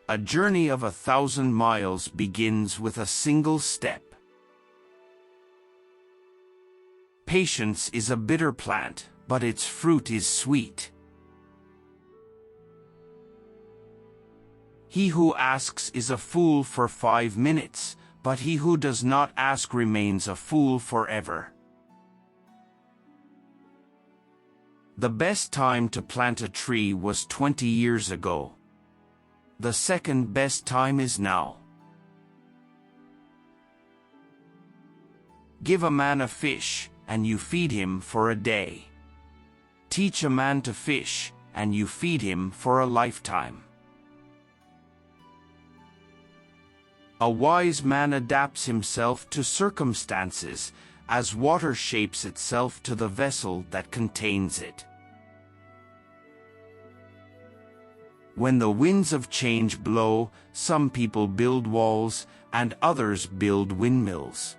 A journey of 1,000 miles begins with a single step. Patience is a bitter plant, but its fruit is sweet. He who asks is a fool for 5 minutes, but he who does not ask remains a fool forever. The best time to plant a tree was 20 years ago. The second best time is now. Give a man a fish, and you feed him for a day. Teach a man to fish, and you feed him for a lifetime. A wise man adapts himself to circumstances, as water shapes itself to the vessel that contains it. When the winds of change blow, some people build walls, and others build windmills.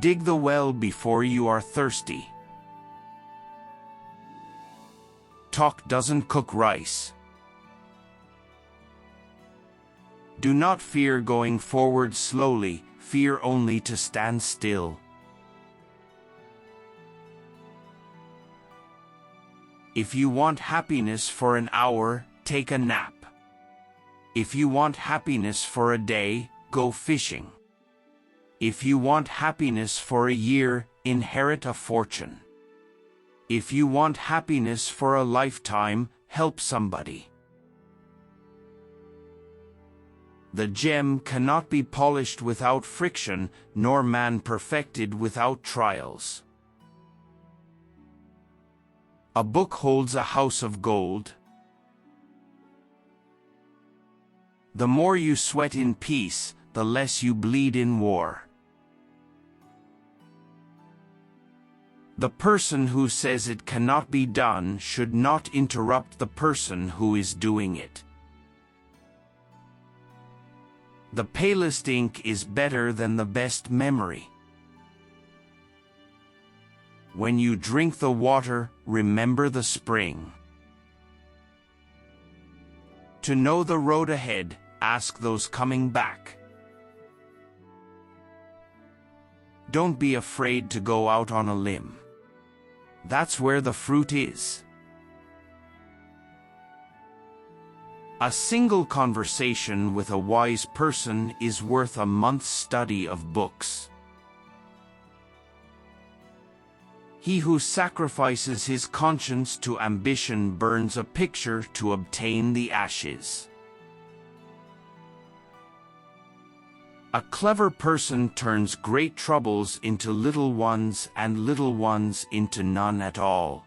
Dig the well before you are thirsty. Talk doesn't cook rice. Do not fear going forward slowly, fear only to stand still. If you want happiness for an hour, take a nap. If you want happiness for a day, go fishing. If you want happiness for a year, inherit a fortune. If you want happiness for a lifetime, help somebody. The gem cannot be polished without friction, nor man perfected without trials. A book holds a house of gold. The more you sweat in peace, the less you bleed in war. The person who says it cannot be done should not interrupt the person who is doing it. The palest ink is better than the best memory. When you drink the water, remember the spring. To know the road ahead, ask those coming back. Don't be afraid to go out on a limb. That's where the fruit is. A single conversation with a wise person is worth a month's study of books. He who sacrifices his conscience to ambition burns a picture to obtain the ashes. A clever person turns great troubles into little ones and little ones into none at all.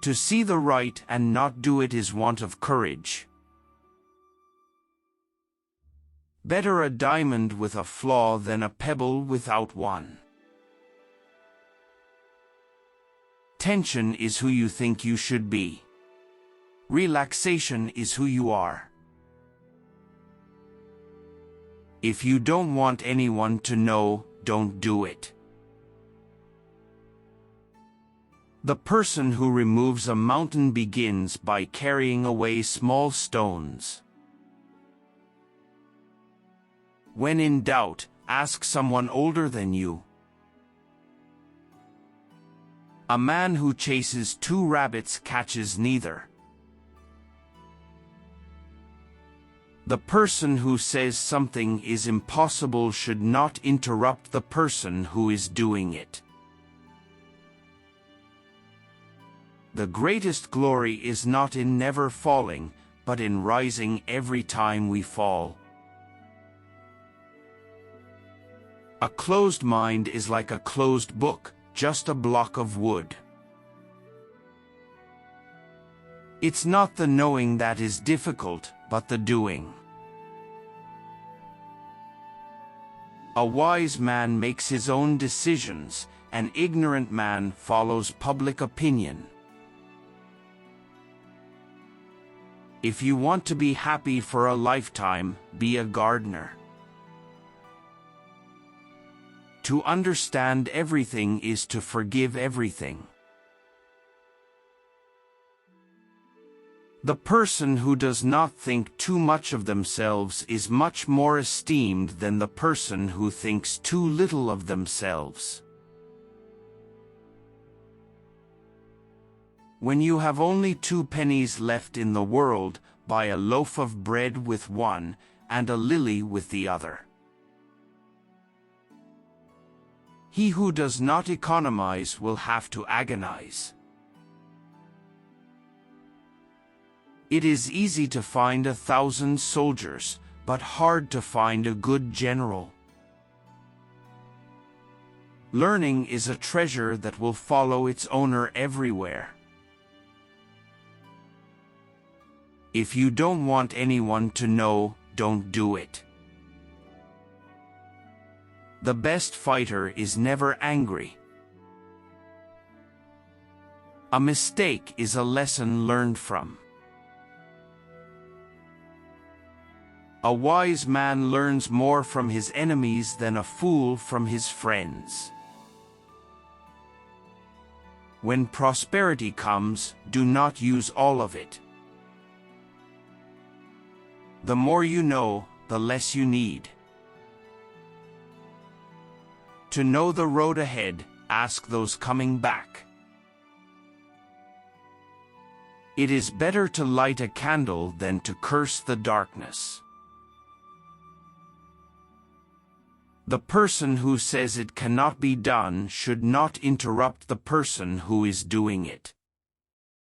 To see the right and not do it is want of courage. Better a diamond with a flaw than a pebble without one. Tension is who you think you should be. Relaxation is who you are. If you don't want anyone to know, don't do it. The person who removes a mountain begins by carrying away small stones. When in doubt, ask someone older than you. A man who chases 2 rabbits catches neither. The person who says something is impossible should not interrupt the person who is doing it. The greatest glory is not in never falling, but in rising every time we fall. A closed mind is like a closed book, just a block of wood. It's not the knowing that is difficult, but the doing. A wise man makes his own decisions, an ignorant man follows public opinion. If you want to be happy for a lifetime, be a gardener. To understand everything is to forgive everything. The person who does not think too much of themselves is much more esteemed than the person who thinks too little of themselves. When you have only 2 pennies left in the world, buy a loaf of bread with one, and a lily with the other. He who does not economize will have to agonize. It is easy to find 1,000 soldiers, but hard to find a good general. Learning is a treasure that will follow its owner everywhere. If you don't want anyone to know, don't do it. The best fighter is never angry. A mistake is a lesson learned from. A wise man learns more from his enemies than a fool from his friends. When prosperity comes, do not use all of it. The more you know, the less you need. To know the road ahead, ask those coming back. It is better to light a candle than to curse the darkness. The person who says it cannot be done should not interrupt the person who is doing it.